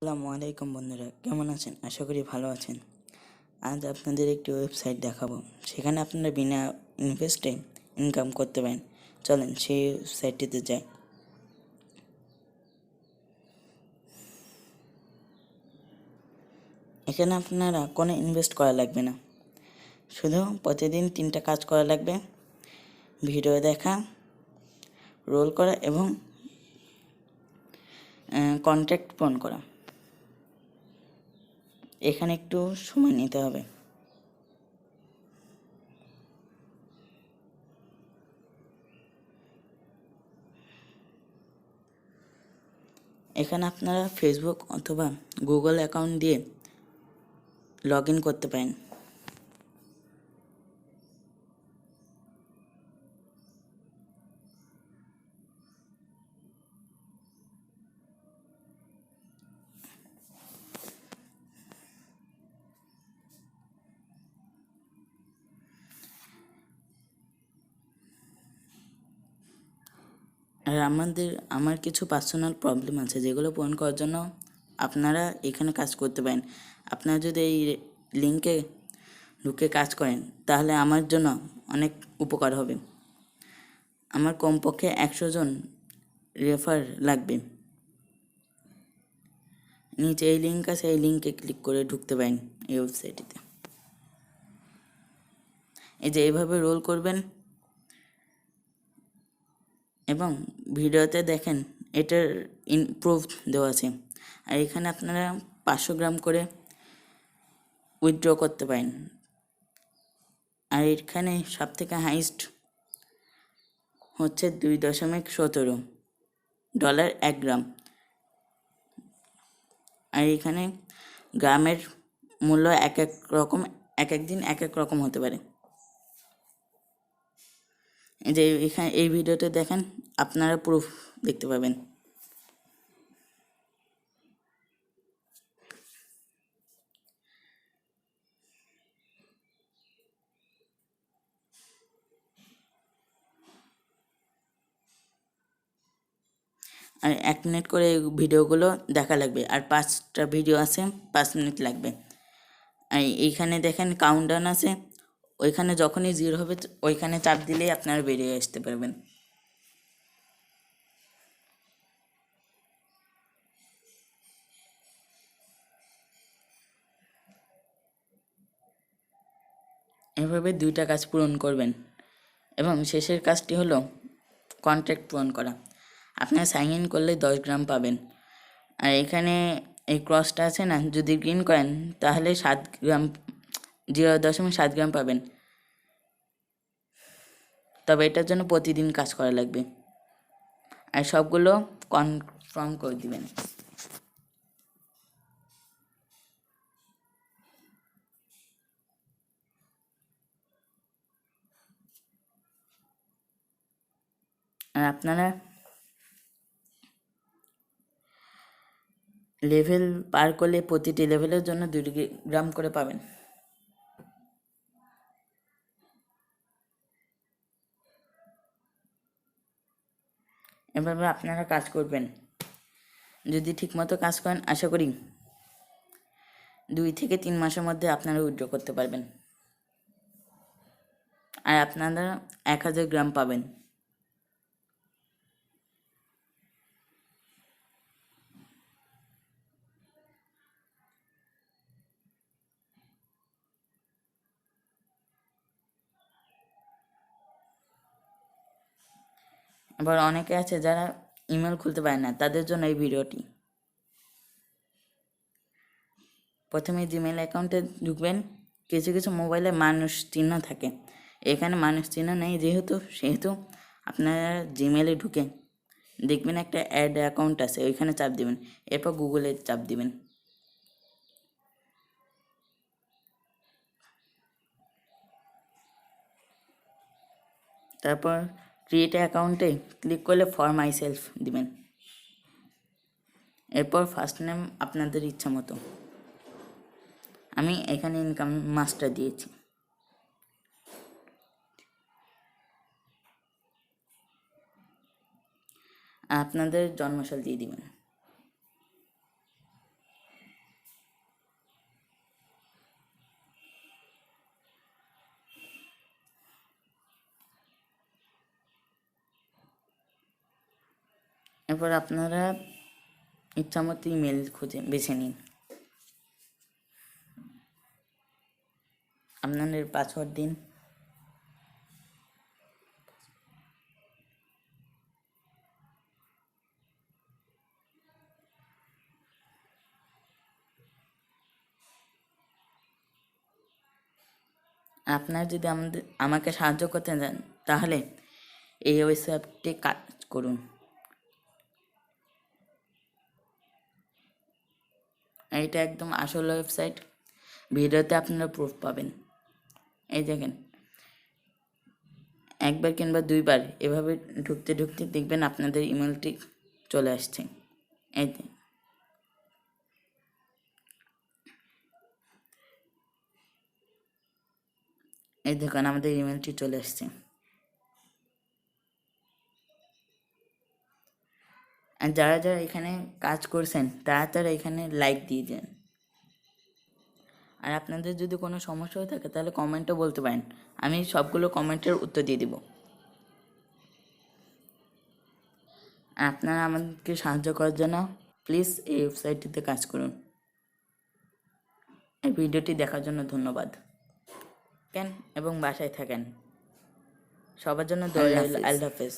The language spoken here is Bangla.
আসসালামু আলাইকুম বন্ধুরা, কেমন আছেন? আশা করি ভালো আছেন। আজ আপনাদের একটি ওয়েবসাইট দেখাবো, সেখানে আপনারা বিনা ইনভেস্টে ইনকাম করতে পারেন। চলেন সেই ওয়েবসাইটটিতে যাই। এখানে আপনারা কোনো ইনভেস্ট করা লাগবে না, শুধু প্রতিদিন 3টা কাজ করা লাগবে: ভিডিও দেখা, রোল করা এবং কন্ট্যাক্ট পূরণ করা। এখানে একটু সময় নিতে হবে। এখানে আপনারা ফেসবুক অথবা গুগল অ্যাকাউন্ট দিয়ে লগ ইন করতে পারেন। আর আমার কিছু পার্সোনাল প্রবলেম আছে, যেগুলো পূরণ করার জন্য আপনারা এখানে কাজ করতে পারেন। আপনারা যদি এই লিঙ্কে ঢুকে কাজ করেন তাহলে আমার জন্য অনেক উপকার হবে। আমার কমপক্ষে 100 জন রেফার লাগবে। নিচে এই লিঙ্ক আছে, এই লিঙ্কে ক্লিক করে ঢুকতে পারেন এই ওয়েবসাইটটিতে। এই যে এইভাবে রোল করবেন এবং ভিডিওতে দেখেন এটার প্রুফ দেওয়া আছে। আর এখানে আপনারা 500 গ্রাম করে উইথড্র করতে পারেন। আর এখানে সবথেকে হাইস্ট হচ্ছে $2.17 1 গ্রাম। আর এখানে গ্রামের মূল্য এক এক রকম, এক এক দিন এক এক রকম হতে পারে। এই যে এখানে এই ভিডিওতে দেখেন, আপনারা প্রুফ দেখতে পাবেন। আর 1 মিনিট করে ভিডিওগুলো দেখা লাগবে, আর 5টা ভিডিও আছে, 5 মিনিট লাগবে। আর এইখানে দেখেন কাউন্টডাউন আছে, ওইখানে যখনই 0 হবে ওইখানে চাপ দিলেই আপনারা বেরিয়ে আসতে পারবেন। এভাবে 2টা কাজ পূরণ করবেন এবং শেষের কাজটি হলো কন্ট্রাক্ট পূরণ করা। আপনারা সাইন ইন করলে 10 গ্রাম পাবেন। আর এখানে এই ক্রসটা আছে না, যদি গ্রিন করেন তাহলে 7 গ্রাম 0.7 গ্রাম পাবেন। তবে এটার জন্য প্রতিদিন কাজ করা লাগবে, আর সবগুলো কনফার্ম করে দিবেন। আর আপনারা লেভেল পার করলে প্রতিটি লেভেলের জন্য 2 গ্রাম করে পাবেন। এভাবে আপনারা কাজ করবেন। যদি ঠিকমতো কাজ করেন, আশা করি 2 থেকে 3 মাসের মধ্যে আপনারা উইথড্র করতে পারবেন। আর আপনারা 1000 গ্রাম পাবেন। আবার অনেকে আছে যারা ইমেল খুলতে পারে না, তাদের জন্য এই ভিডিওটি। প্রথমে জিমেল অ্যাকাউন্টে ঢুকবেন। কিছু কিছু মোবাইলে মানুষ চিহ্ন থাকে, এখানে মানুষ চিহ্ন নেই সেহেতু আপনারা জিমেলে ঢুকে দেখবেন একটা অ্যাড অ্যাকাউন্ট আছে, ওইখানে চাপ দিবেন। এরপর গুগলে চাপ দিবেন। তারপর ক্রিয়েট অ্যাকাউন্টে ক্লিক করলে ফর মাই সেলফ দিবেন। এরপর ফার্স্ট নেম আপনাদের ইচ্ছা মতো। আমি এখানে ইনকাম মাস্টার দিয়েছি। আপনাদের জন্মসাল দিয়ে দিবেন। এরপর আপনারা ইচ্ছামতো ইমেল খুঁজে বেছে নিন। আপনাদের পাসওয়ার্ড দিন। আপনারা যদি আমাকে সাহায্য করতে চান তাহলে এই ওয়েবসাইটটি কাজ করুন। এইটা একদম আসল ওয়েবসাইট, ভিডিওতে আপনারা প্রুফ পাবেন। এই দেখেন, একবার কিংবা দুইবার এভাবে ঢুকতে ঢুকতে দেখবেন আপনাদের ইমেলটি চলে আসছে। এই দেখুন আমাদের ইমেলটি চলে আসছে। আর যারা যারা এখানে কাজ করছেন তারা এখানে লাইক দিয়ে দেন। আর আপনাদের যদি কোনো সমস্যা হয়ে থাকে তাহলে কমেন্টও বলতে পারেন, আমি সবগুলো কমেন্টের উত্তর দিয়ে দিব। আপনারা আমাদেরকে সাহায্য করার জন্য প্লিজ এই ওয়েবসাইটটিতে কাজ করুন। এই ভিডিওটি দেখার জন্য ধন্যবাদ। এবং বাসায় থাকেন। সবার জন্য দোয়া রইল। আল্লাহ হাফেজ।